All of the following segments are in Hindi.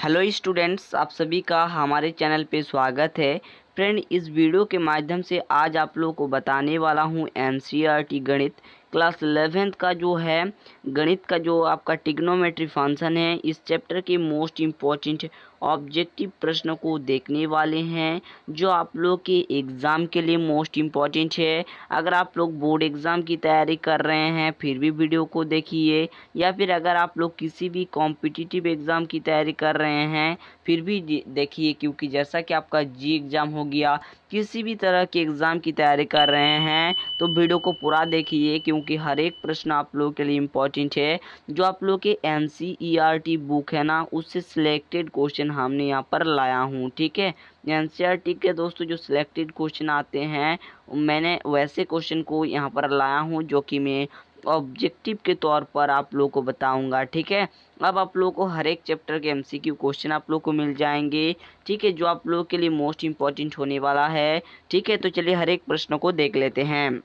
हेलो स्टूडेंट्स, आप सभी का हमारे चैनल पे स्वागत है। फ्रेंड, इस वीडियो के माध्यम से आज आप लोगों को बताने वाला हूँ एनसीईआरटी गणित क्लास 11th का जो है गणित का जो आपका ट्रिग्नोमेट्री फंक्शन है, इस चैप्टर के मोस्ट इम्पॉर्टेंट ऑब्जेक्टिव प्रश्नों को देखने वाले हैं जो आप लोग के एग्ज़ाम के लिए मोस्ट इम्पॉर्टेंट है। अगर आप लोग बोर्ड एग्ज़ाम की तैयारी कर रहे हैं फिर भी वीडियो को देखिए, या फिर अगर आप लोग किसी भी कॉम्पिटिटिव एग्ज़ाम की तैयारी कर रहे हैं फिर भी देखिए, क्योंकि जैसा कि आपका जी एग्ज़ाम हो गया, किसी भी तरह के एग्ज़ाम की तैयारी कर रहे हैं तो वीडियो को पूरा देखिए, क्योंकि हर एक प्रश्न आप लोगों के लिए इम्पोर्टेंट है। जो आप लोग के एनसीईआरटी बुक है ना, उससे सिलेक्टेड क्वेश्चन हमने यहाँ पर लाया हूँ। ठीक है, एनसीईआरटी के दोस्तों जो सिलेक्टेड क्वेश्चन आते हैं मैंने वैसे क्वेश्चन को यहाँ पर लाया हूँ जो कि मैं ऑब्जेक्टिव के तौर पर आप लोगों को बताऊंगा। ठीक है, अब आप लोगों को हर एक चैप्टर के एमसीक्यू क्वेश्चन आप लोगों को मिल जाएंगे। ठीक है, जो आप लोगों के लिए मोस्ट इम्पॉर्टेंट होने वाला है। ठीक है, तो चलिए हर एक प्रश्न को देख लेते हैं।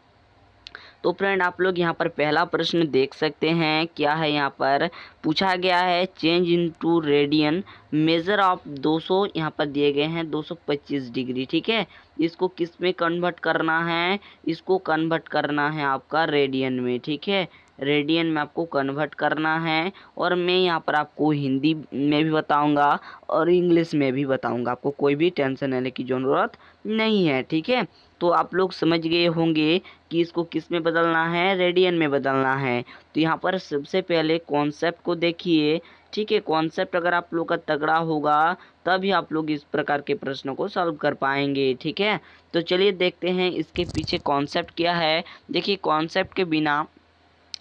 तो फ्रेंड, आप लोग यहाँ पर पहला प्रश्न देख सकते हैं, क्या है यहाँ पर पूछा गया है change into radian measure of 200, यहाँ पर दिए गए हैं 225 डिग्री। ठीक है, इसको किस में कन्वर्ट करना है? इसको कन्वर्ट करना है आपका रेडियन में। ठीक है, रेडियन में आपको कन्वर्ट करना है, और मैं यहाँ पर आपको हिंदी में भी बताऊंगा और इंग्लिश में भी बताऊंगा। आपको कोई भी टेंशन लेने की ज़रूरत नहीं है। ठीक है, तो आप लोग समझ गए होंगे कि इसको किस में बदलना है, रेडियन में बदलना है। तो यहाँ पर सबसे पहले कॉन्सेप्ट को देखिए। ठीक है, कॉन्सेप्ट अगर आप लोग का तगड़ा होगा तभी आप लोग इस प्रकार के प्रश्नों को सॉल्व कर पाएंगे। ठीक है, तो चलिए देखते हैं इसके पीछे कॉन्सेप्ट क्या है। देखिए, कॉन्सेप्ट के बिना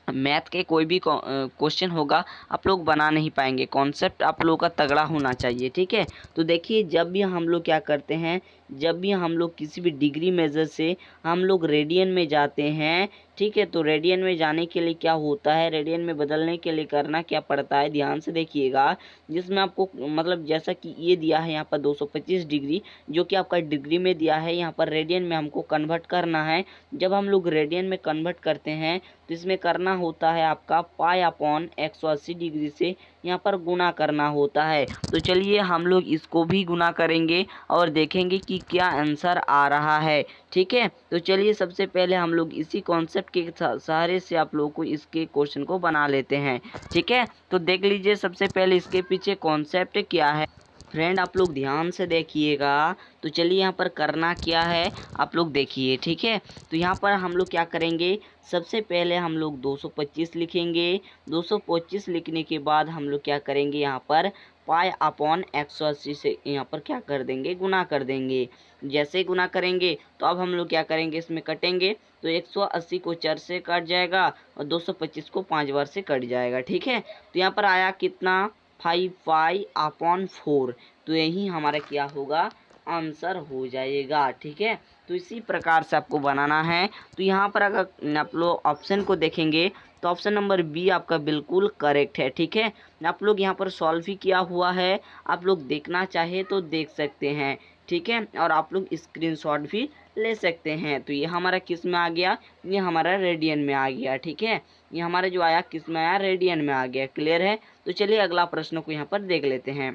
मैथ के कोई भी क्वेश्चन होगा आप लोग बना नहीं पाएंगे। कॉन्सेप्ट आप लोगों का तगड़ा होना चाहिए। ठीक है, तो देखिए, जब भी हम लोग क्या करते हैं, जब भी हम लोग किसी भी डिग्री मेजर से हम लोग रेडियन में जाते हैं। ठीक है, तो रेडियन में जाने के लिए क्या होता है, रेडियन में बदलने के लिए करना क्या पड़ता है, ध्यान से देखिएगा। जिसमें आपको मतलब जैसा कि ये दिया है यहाँ पर 225 डिग्री, जो कि आपका डिग्री में दिया है, यहाँ पर रेडियन में हमको कन्वर्ट करना है। जब हम लोग रेडियन में कन्वर्ट करते हैं तो इसमें करना होता है आपका पाई अपॉन 180 डिग्री से यहाँ पर गुना करना होता है। तो चलिए हम लोग इसको भी गुना करेंगे और देखेंगे कि क्या आंसर आ रहा है। ठीक है, तो चलिए सबसे पहले हम लोग इसी कॉन्सेप्ट के सहारे से आप लोगों को इसके क्वेश्चन को बना लेते हैं। ठीक है, तो देख लीजिए सबसे पहले इसके पीछे कॉन्सेप्ट क्या है। फ्रेंड, आप लोग ध्यान से देखिएगा। तो चलिए यहाँ पर करना क्या है आप लोग देखिए। ठीक है, तो यहाँ पर हम लोग क्या करेंगे, सबसे पहले हम लोग 225 लिखेंगे। 225 लिखने के बाद हम लोग क्या करेंगे, यहाँ पर पाई अपॉन 180 से यहाँ पर क्या कर देंगे, गुना कर देंगे। जैसे गुना करेंगे तो अब हम लोग क्या करेंगे, इसमें कटेंगे तो 180 को 4 से कट जाएगा और 225 को 5 बार से कट जाएगा। ठीक है, तो यहाँ पर आया कितना, 5 पाई अपॉन 4। तो यही हमारा क्या होगा, आंसर हो जाएगा। ठीक है, तो इसी प्रकार से आपको बनाना है। तो यहाँ पर अगर आप लोग ऑप्शन को देखेंगे तो ऑप्शन नंबर बी आपका बिल्कुल करेक्ट है। ठीक है, आप लोग यहाँ पर सॉल्व ही किया हुआ है, आप लोग देखना चाहे तो देख सकते हैं। ठीक है, और आप लोग स्क्रीनशॉट भी ले सकते हैं। तो ये हमारा किस में आ गया, ये हमारा रेडियन में आ गया। ठीक है, ये हमारा जो आया किस में आया, रेडियन में आ गया। क्लियर है, तो चलिए अगला प्रश्न को यहाँ पर देख लेते हैं।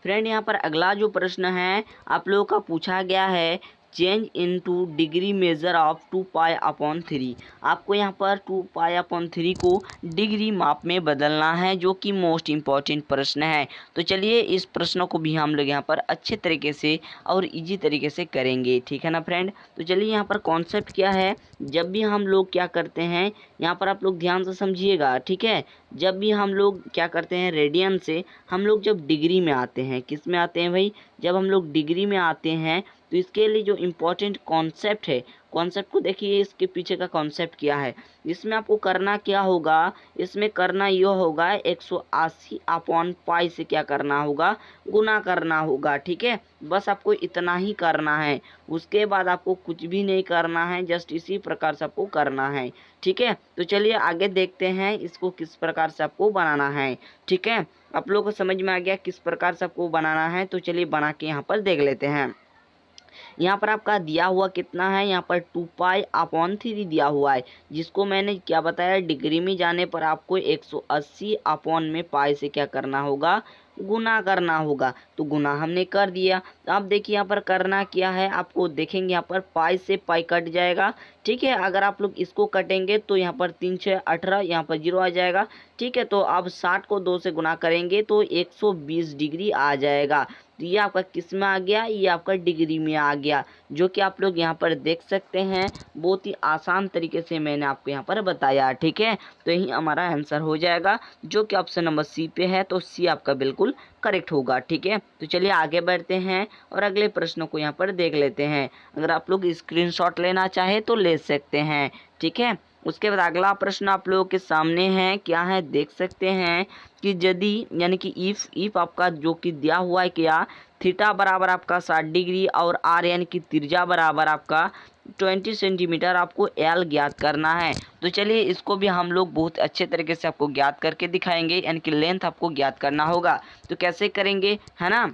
फ्रेंड, यहाँ पर अगला जो प्रश्न है आप लोगों का पूछा गया है change into degree measure of 2 pi upon 3। आपको यहाँ पर 2 पाई अपॉन 3 को डिग्री माप में बदलना है, जो कि मोस्ट इम्पॉर्टेंट प्रश्न है। तो चलिए इस प्रश्न को भी हम लोग यहाँ पर अच्छे तरीके से और इजी तरीके से करेंगे। ठीक है ना फ्रेंड, तो चलिए यहाँ पर कॉन्सेप्ट क्या है। जब भी हम लोग क्या करते हैं, यहाँ पर आप लोग ध्यान से समझिएगा। ठीक है, जब भी हम लोग क्या करते हैं, रेडियन से हम लोग जब डिग्री में आते हैं, किस में आते हैं भाई, जब हम लोग डिग्री में आते हैं तो इसके लिए जो इम्पोर्टेंट कॉन्सेप्ट है, कॉन्सेप्ट को देखिए, इसके पीछे का कॉन्सेप्ट क्या है। इसमें आपको करना क्या होगा, इसमें करना यह होगा 180 अपॉन पाई से क्या करना होगा, गुना करना होगा। ठीक है, बस आपको इतना ही करना है, उसके बाद आपको कुछ भी नहीं करना है, जस्ट इसी प्रकार से आपको करना है। ठीक है, तो चलिए आगे देखते हैं इसको किस प्रकार से आपको बनाना है। ठीक है, आप लोगों को समझ में आ गया किस प्रकार से आपको बनाना है। तो चलिए बना के यहाँ पर देख लेते हैं। यहाँ पर आपका दिया हुआ कितना है, यहाँ पर 2 पाई अपॉन 3 दिया हुआ है, जिसको मैंने क्या बताया, डिग्री में जाने पर आपको 180 अपॉन में पाई से क्या करना होगा, गुना करना होगा। तो गुना हमने कर दिया। तो अब देखिए यहाँ पर करना क्या है, आपको देखेंगे यहाँ पर पाई से पाई कट जाएगा। ठीक है, अगर आप लोग इसको कटेंगे तो यहाँ पर 3 6 18, यहाँ पर 0 आ जाएगा। ठीक है, तो अब 60 को 2 से गुना करेंगे तो 120 डिग्री आ जाएगा। तो ये आपका किस में आ गया, ये आपका डिग्री में आ गया, जो कि आप लोग यहाँ पर देख सकते हैं। बहुत ही आसान तरीके से मैंने आपको यहाँ पर बताया। ठीक है, तो यही हमारा आंसर हो जाएगा, जो कि ऑप्शन नंबर सी पे है। तो सी आपका बिल्कुल करेक्ट होगा। ठीक है, तो चलिए आगे बढ़ते हैं और अगले प्रश्नों को यहाँ पर देख लेते हैं। अगर आप लोग स्क्रीनशॉट लेना चाहे तो ले सकते हैं। ठीक है, उसके बाद अगला प्रश्न आप लोगों के सामने है, क्या है देख सकते हैं कि यदि यानी कि इफ आपका जो कि दिया हुआ है, क्या थीटा बराबर आपका 60 डिग्री और आर यानी कि त्रिज्या बराबर आपका 20 सेंटीमीटर, आपको एल ज्ञात करना है। तो चलिए इसको भी हम लोग बहुत अच्छे तरीके से आपको ज्ञात करके दिखाएंगे, यानी कि लेंथ आपको ज्ञात करना होगा। तो कैसे करेंगे, है ना।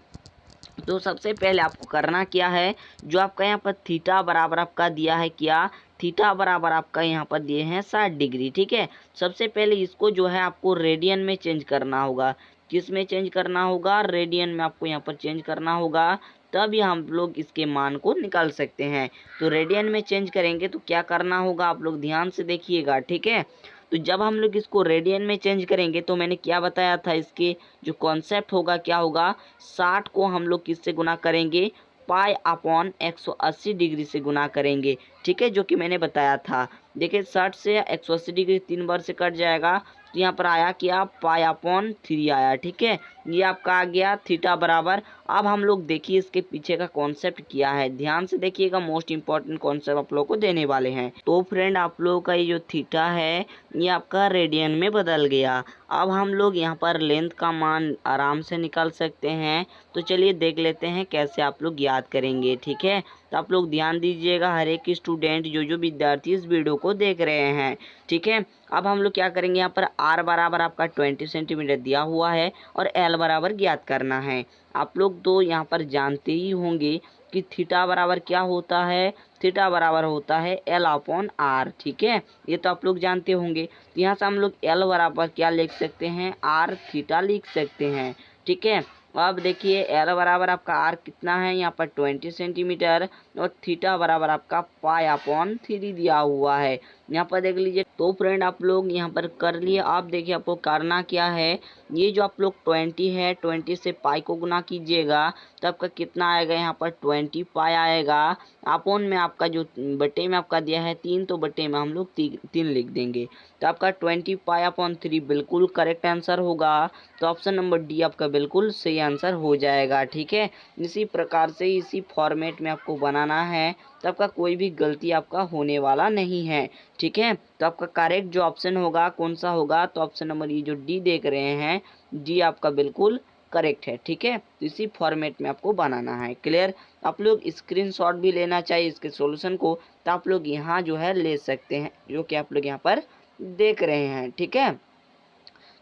तो सबसे पहले आपको करना क्या है, जो आपका यहाँ पर थीटा बराबर आपका दिया है, क्या थीटा बराबर आपका यहाँ पर दिए हैं 60 डिग्री। ठीक है, सबसे पहले इसको जो है आपको रेडियन में चेंज करना होगा। किस में चेंज करना होगा, रेडियन में आपको यहाँ पर चेंज करना होगा, तभी हम लोग इसके मान को निकाल सकते हैं। तो रेडियन में चेंज करेंगे तो क्या करना होगा, आप लोग ध्यान से देखिएगा। ठीक है, तो जब हम लोग इसको रेडियन में चेंज करेंगे तो मैंने क्या बताया था, इसके जो कॉन्सेप्ट होगा क्या होगा, 60 को हम लोग किससे गुना करेंगे, पाई अपॉन 180 डिग्री से गुना करेंगे। ठीक है, जो कि मैंने बताया था। देखिए 60 से 180 डिग्री 3 बार से कट जाएगा, तो यहाँ पर आया क्या, पाई अपॉन 3 आया। ठीक है, ये आपका आ गया थीटा बराबर। अब हम लोग देखिए इसके पीछे का कॉन्सेप्ट क्या है, ध्यान से देखिएगा, मोस्ट इंपॉर्टेंट कॉन्सेप्ट आप लोगों को देने वाले हैं। तो फ्रेंड आप लोगों का ये जो थीटा है ये आपका रेडियन में बदल गया। अब हम लोग यहाँ पर लेंथ का मान आराम से निकाल सकते हैं। तो चलिए देख लेते हैं कैसे आप लोग याद करेंगे। ठीक है, तो आप लोग ध्यान दीजिएगा, हर एक स्टूडेंट जो विद्यार्थी इस वीडियो को देख रहे हैं। ठीक है, अब हम लोग क्या करेंगे, यहाँ पर आर बराबर आपका 20 सेंटीमीटर दिया हुआ है और एल बराबर ज्ञात करना है। आप लोग तो यहाँ पर जानते ही होंगे कि थीटा बराबर क्या होता है, थीटा बराबर होता है एल अपॉन आर। ठीक है, ये तो आप लोग जानते होंगे। तो यहाँ से हम लोग एल बराबर क्या लिख सकते हैं, आर थीटा लिख सकते हैं। ठीक है, अब देखिए एल बराबर आपका आर कितना है, यहाँ पर 20 सेंटीमीटर और थीटा बराबर आपका पाई अपॉन 3 दिया हुआ है। यहाँ पर देख लीजिए। तो फ्रेंड आप लोग यहाँ पर कर लिए। आप देखिए आपको करना क्या है, ये जो आप लोग 20 है, 20 से पाई को गुना कीजिएगा तो आपका कितना आएगा, यहाँ पर 20 पाई आएगा। अपॉन में आपका जो बटे में आपका दिया है 3, तो बटे में हम लोग 3 लिख देंगे। तो आपका 20 पाई अपॉन 3 बिल्कुल करेक्ट आंसर होगा। तो ऑप्शन नंबर डी आपका बिल्कुल सही आंसर हो जाएगा। ठीक है, इसी प्रकार से इसी फॉर्मेट में आपको बनाना है, तो आपका कोई भी गलती आपका होने वाला नहीं है। ठीक है, तो आपका करेक्ट जो ऑप्शन होगा कौन सा होगा, तो ऑप्शन नंबर ये जो डी देख रहे हैं, डी आपका बिल्कुल करेक्ट है। ठीक है, तो इसी फॉर्मेट में आपको बनाना है। क्लियर, आप लोग स्क्रीनशॉट भी लेना चाहिए इसके सॉल्यूशन को, तो आप लोग यहाँ जो है ले सकते हैं, जो कि आप लोग यहाँ पर देख रहे हैं। ठीक है,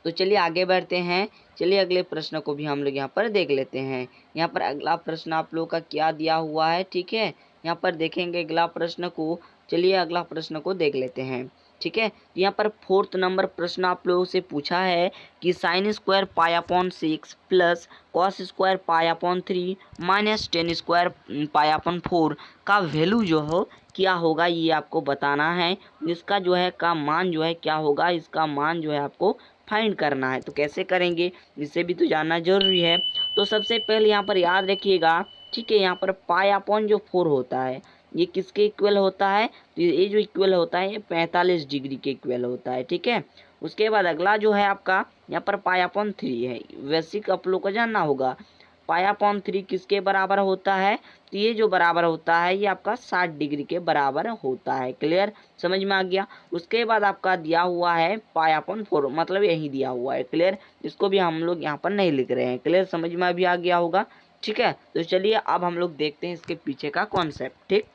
तो चलिए आगे बढ़ते हैं। चलिए अगले प्रश्न को भी हम लोग यहाँ पर देख लेते हैं। यहाँ पर अगला प्रश्न आप लोग का क्या दिया हुआ है। ठीक है, यहाँ पर देखेंगे अगला प्रश्न को। चलिए अगला प्रश्न को देख लेते हैं। ठीक है, यहाँ पर 4th नंबर प्रश्न आप लोगों से पूछा है कि sine square pi upon 6 plus cos square pi upon 3 minus ten square pi upon 4 का वैल्यू जो हो क्या होगा, ये आपको बताना है। इसका जो है का मान जो है क्या होगा, इसका मान जो है आपको फाइंड करना है। तो कैसे करेंगे, इसे भी तो जानना जरूरी है। तो सबसे पहले यहाँ पर याद रखिएगा। ठीक है, यहाँ पर पाई अपॉन जो 4 होता है ये किसके इक्वल होता है, तो ये जो इक्वल होता है ये 45 डिग्री के इक्वल होता है। ठीक है, उसके बाद अगला जो है आपका यहाँ पर पाई अपॉन 3 है। बेसिक आप लोग को जानना होगा पाई अपॉन 3 किसके बराबर होता है, तो ये जो बराबर होता है ये आपका 60 डिग्री के बराबर होता है। क्लियर, समझ में आ गया। उसके बाद आपका दिया हुआ है पाई अपॉन 4, मतलब यही दिया हुआ है। क्लियर, इसको भी हम लोग यहाँ पर नहीं लिख रहे हैं। क्लियर, समझ में अभी आ गया होगा। ठीक है, तो चलिए अब हम लोग देखते हैं इसके पीछे का कॉन्सेप्ट। ठीक,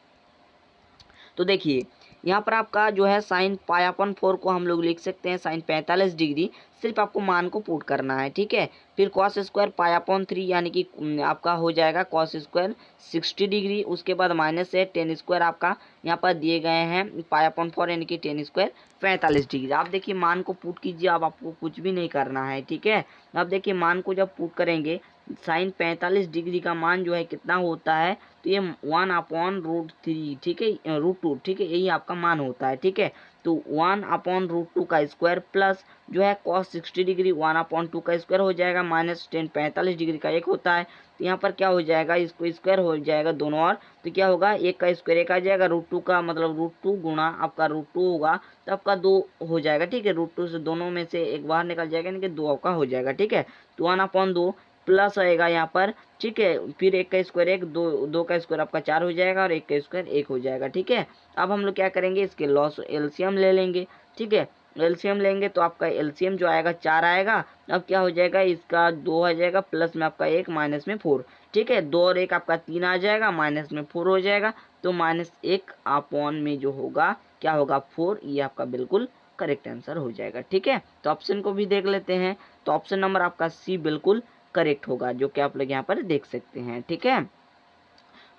तो देखिए यहाँ पर आपका जो है साइन पाई अपॉन 4 को हम लोग लिख सकते हैं साइन 45 डिग्री सिर्फ आपको मान को पुट करना है, ठीक है। फिर कॉस स्क्वायर पाई अपॉन 3 यानी कि आपका हो जाएगा कॉस स्क्वायर 60 डिग्री। उसके बाद माइनस है टेन स्क्वायर आपका यहाँ पर दिए गए हैं पाई अपॉन 4 यानी कि टेन स्क्वायर 45 डिग्री। आप देखिए मान को पुट कीजिए, अब आपको कुछ भी नहीं करना है, ठीक है। अब देखिए मान को जब पुट करेंगे साइन 45 डिग्री का मान जो है कितना होता है, तो ये 1 अपॉन रूट 3, ठीक है, रूट 2, ठीक है, यही आपका मान होता है, ठीक है। तो 1 अपॉन रूट 2 का स्क्वायर प्लस जो है कॉस 60 डिग्री 1 अपॉन 2 का स्क्वायर हो जाएगा माइनस टेन 45 डिग्री का एक होता है। तो यहाँ पर क्या हो जाएगा, इसको स्क्वायर हो जाएगा दोनों और, तो क्या होगा एक का स्क्वायर एक आ जाएगा, रूट 2 का मतलब रूट 2 गुणा आपका रूट 2 होगा तो आपका 2 हो जाएगा, ठीक है। रूट 2 से दोनों में से एक बाहर निकल जाएगा यानी कि 2 आपका हो जाएगा, ठीक है। तो 1 अपॉन 2 प्लस आएगा यहाँ पर, ठीक है। फिर एक का स्क्वायर एक, दो का स्क्वायर आपका 4 हो जाएगा और एक का स्क्वायर 1 हो जाएगा, ठीक है। अब हम लोग क्या करेंगे, इसके लॉस एलसीएम ले लेंगे, ठीक है। एलसीएम लेंगे तो आपका एलसीएम जो आएगा 4 आएगा। अब क्या हो जाएगा, इसका 2 आ जाएगा प्लस में आपका 1 माइनस में 4, ठीक है। 2 और 1 आपका 3 आ जाएगा माइनस में 4 हो जाएगा। तो -1 अपॉन में जो होगा क्या होगा 4, ये आपका बिल्कुल करेक्ट आंसर हो जाएगा, ठीक है। तो ऑप्शन को भी देख लेते हैं। तो ऑप्शन नंबर आपका सी बिल्कुल करेक्ट होगा, जो कि आप लोग यहाँ पर देख सकते हैं, ठीक है।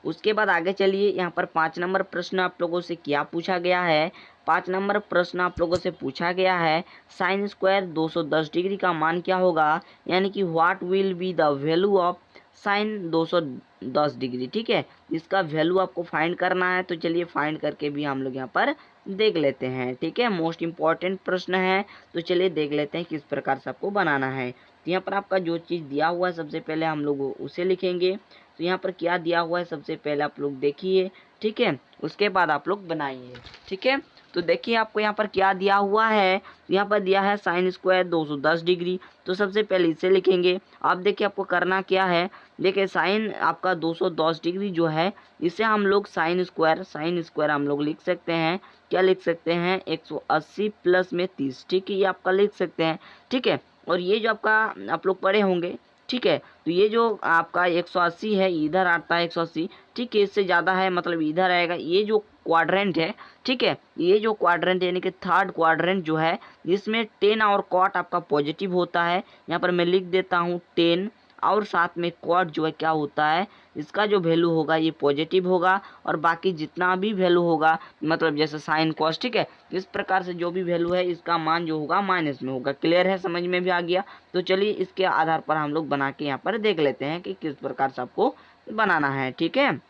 उसके बाद आगे चलिए, यहाँ पर 5 नंबर प्रश्न आप लोगों से क्या पूछा गया है। 5 नंबर प्रश्न आप लोगों से पूछा गया है साइन स्क्वायर 210 डिग्री का मान क्या होगा, यानी कि what will be the value of sine 210 degree, ठीक है। इसका वैल्यू आपको फाइंड करना है। तो चलिए फाइंड करके भी हम लोग यहाँ पर देख लेते हैं, ठीक है। मोस्ट इंपॉर्टेंट प्रश्न है, तो चलिए देख लेते हैं किस प्रकार से आपको बनाना है। तो यहाँ पर आपका जो चीज़ दिया हुआ है सबसे पहले हम लोग उसे लिखेंगे। तो यहाँ पर क्या दिया हुआ है सबसे पहले आप लोग देखिए, ठीक है। उसके बाद आप लोग बनाइए, ठीक है। तो देखिए आपको यहाँ पर क्या दिया हुआ है, यहाँ पर दिया है साइन स्क्वायर 210 डिग्री। तो सबसे पहले इसे लिखेंगे। अब देखिए आपको करना क्या है, देखिए साइन आपका 210 डिग्री जो है इसे हम लोग साइन स्क्वायर हम लोग लिख सकते हैं। क्या लिख सकते हैं, 180 प्लस में 30, ठीक है, ये आपका लिख सकते हैं, ठीक है। और ये जो आपका आप लोग पढ़े होंगे, ठीक है। तो ये जो आपका 180 है इधर आता है 180, ठीक है, इससे ज़्यादा है मतलब इधर आएगा। ये जो क्वाड्रेंट है, ठीक है, ये जो क्वाड्रेंट यानी कि थर्ड क्वाड्रेंट जो है इसमें 10 और कॉट आपका पॉजिटिव होता है। यहाँ पर मैं लिख देता हूँ 10 और साथ में कॉट जो है क्या होता है, इसका जो वैल्यू होगा ये पॉजिटिव होगा और बाकी जितना भी वैल्यू होगा मतलब जैसे साइन कॉस, ठीक है, इस प्रकार से जो भी वैल्यू है इसका मान जो होगा माइनस में होगा। क्लियर है, समझ में भी आ गया। तो चलिए इसके आधार पर हम लोग बना के यहाँ पर देख लेते हैं कि किस प्रकार से आपको बनाना है, ठीक है।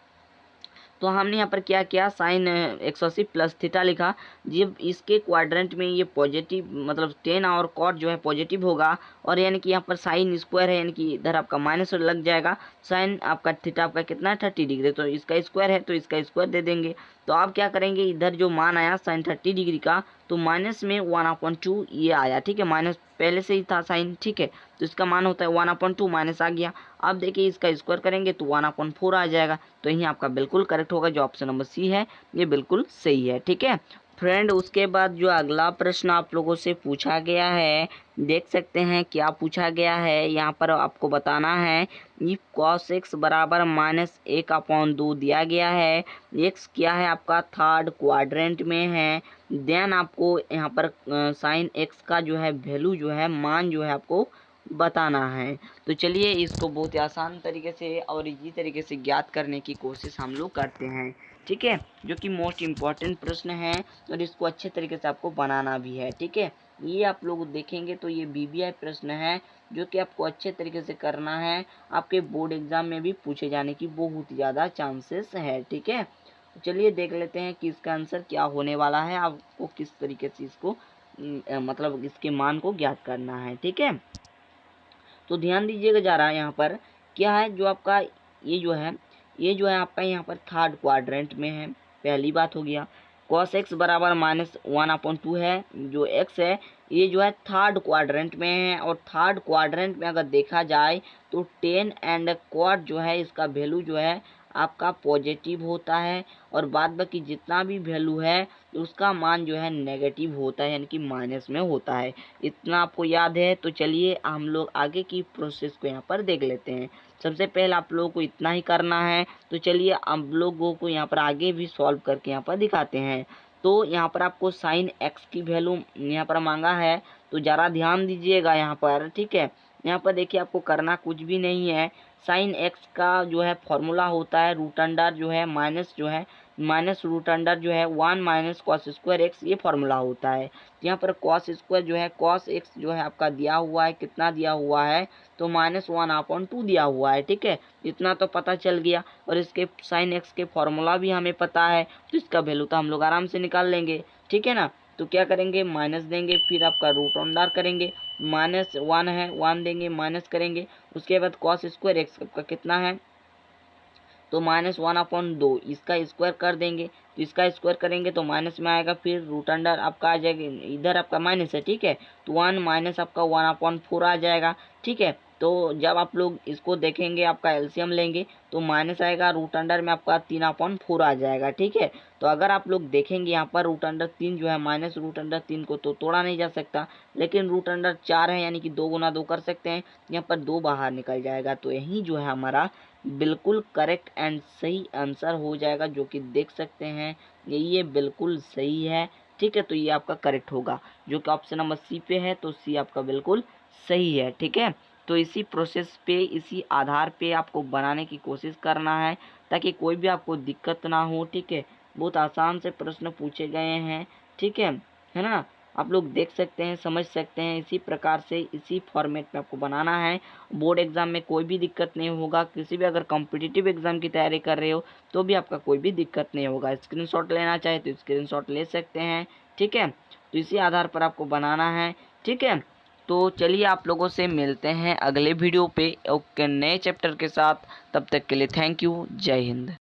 तो हमने यहाँ पर क्या किया, साइन 180 प्लस थीटा लिखा। जब इसके क्वाड्रेंट में ये पॉजिटिव मतलब 10 और कॉट जो है पॉजिटिव होगा और यानी कि यहाँ पर साइन स्क्वायर है यानी कि इधर आपका माइनस लग जाएगा। साइन आपका थीटा आपका कितना है 30 डिग्री, तो इसका स्क्वायर है तो इसका स्क्वायर दे देंगे। तो आप क्या करेंगे, इधर जो मान आया साइन 30 डिग्री का तो माइनस में 1/2 ये आया, ठीक है। माइनस पहले से ही था साइन, ठीक है, तो इसका मान होता है 1/2 माइनस आ गया। अब देखिए इसका स्क्वायर करेंगे तो 1/4 आ जाएगा। तो यही आपका बिल्कुल करेक्ट होगा, जो ऑप्शन नंबर सी है ये बिल्कुल सही है, ठीक है फ्रेंड। उसके बाद जो अगला प्रश्न आप लोगों से पूछा गया है, देख सकते हैं क्या पूछा गया है। यहाँ पर आपको बताना है इफ cos x बराबर -1/2 दिया गया है। x क्या है आपका थर्ड क्वाड्रेंट में है। देन आपको यहाँ पर साइन x का जो है वैल्यू जो है मान जो है आपको बताना है। तो चलिए इसको बहुत ही आसान तरीके से और इजी तरीके से ज्ञात करने की कोशिश हम लोग करते हैं, ठीक है, जो कि मोस्ट इम्पॉर्टेंट प्रश्न है और इसको अच्छे तरीके से आपको बनाना भी है, ठीक है। ये आप लोग देखेंगे तो ये बीबीआई प्रश्न है जो कि आपको अच्छे तरीके से करना है। आपके बोर्ड एग्जाम में भी पूछे जाने की बहुत ज़्यादा चांसेस है, ठीक है। तो चलिए देख लेते हैं कि इसका आंसर क्या होने वाला है, आपको किस तरीके से इसको मतलब इसके मान को ज्ञात करना है, ठीक है। तो ध्यान दीजिएगा जा रहा है यहाँ पर क्या है, जो आपका ये जो है आपका यहाँ पर थर्ड क्वाड्रेंट में है। पहली बात हो गया cos x बराबर -1/2 है। जो x है ये जो है थर्ड क्वाड्रेंट में है और थर्ड क्वाड्रेंट में अगर देखा जाए तो 10 एंड क्वाड जो है इसका वैल्यू जो है आपका पॉजिटिव होता है और बाद बाकी जितना भी वैल्यू है उसका मान जो है नेगेटिव होता है यानी कि माइनस में होता है। इतना आपको याद है। तो चलिए हम लोग आगे की प्रोसेस को यहाँ पर देख लेते हैं। सबसे पहले आप लोगों को इतना ही करना है। तो चलिए हम लोगों को यहाँ पर आगे भी सॉल्व करके यहाँ पर दिखाते हैं। तो यहाँ पर आपको साइन एक्स की वैल्यू यहाँ पर मांगा है। तो ज़रा ध्यान दीजिएगा यहाँ पर, ठीक है। यहाँ पर देखिए आपको करना कुछ भी नहीं है। साइन एक्स का जो है फॉर्मूला होता है रूट अंडर जो है माइनस रूट अंडर जो है 1 माइनस कॉस स्क्वायर एक्स, ये फॉर्मूला होता है। यहाँ पर कॉस स्क्वायर जो है कॉस एक्स जो है आपका दिया हुआ है, कितना दिया हुआ है, तो -1/2 दिया हुआ है, ठीक है। इतना तो पता चल गया। और इसके साइन एक्स के फॉर्मूला भी हमें पता है, तो इसका वैल्यू तो हम लोग आराम से निकाल लेंगे, ठीक है ना। तो क्या करेंगे, माइनस देंगे, फिर आपका रूट अंडर करेंगे, -1 है 1 देंगे, माइनस करेंगे, उसके बाद कॉस स्क्वायर एक्स का कितना है, तो -1/2, इसका स्क्वायर कर देंगे। तो इसका स्क्वायर करेंगे तो माइनस में आएगा, फिर रूट अंडर आपका आ जाएगा, इधर आपका माइनस है, ठीक है। तो 1 माइनस आपका 1/4 आ जाएगा, ठीक है। तो जब आप लोग इसको देखेंगे, आपका एलसीएम लेंगे, तो माइनस आएगा, रूट अंडर में आपका 3/4 आ जाएगा, ठीक है। तो अगर आप लोग देखेंगे यहाँ पर रूट अंडर 3 जो है, माइनस रूट अंडर 3 को तो तोड़ा नहीं जा सकता, लेकिन रूट अंडर 4 है, यानी कि 2 गुना 2 कर सकते हैं। यहाँ पर 2 बाहर निकल जाएगा, तो यही जो है हमारा बिल्कुल करेक्ट एंड सही आंसर हो जाएगा, जो कि देख सकते हैं ये बिल्कुल सही है, ठीक है। तो ये आपका करेक्ट होगा, जो कि ऑप्शन नंबर सी पे है, तो सी आपका बिल्कुल सही है, ठीक है। तो इसी प्रोसेस पे, इसी आधार पे आपको बनाने की कोशिश करना है, ताकि कोई भी आपको दिक्कत ना हो, ठीक है। बहुत आसान से प्रश्न पूछे गए हैं, ठीक है ना। आप लोग देख सकते हैं, समझ सकते हैं, इसी प्रकार से इसी फॉर्मेट में आपको बनाना है। बोर्ड एग्जाम में कोई भी दिक्कत नहीं होगा, किसी भी अगर कॉम्पिटिटिव एग्जाम की तैयारी कर रहे हो तो भी आपका कोई भी दिक्कत नहीं होगा। स्क्रीनशॉट लेना चाहे तो स्क्रीनशॉट ले सकते हैं, ठीक है। तो इसी आधार पर आपको बनाना है, ठीक है। तो चलिए आप लोगों से मिलते हैं अगले वीडियो पे ओके नए चैप्टर के साथ। तब तक के लिए थैंक यू, जय हिंद।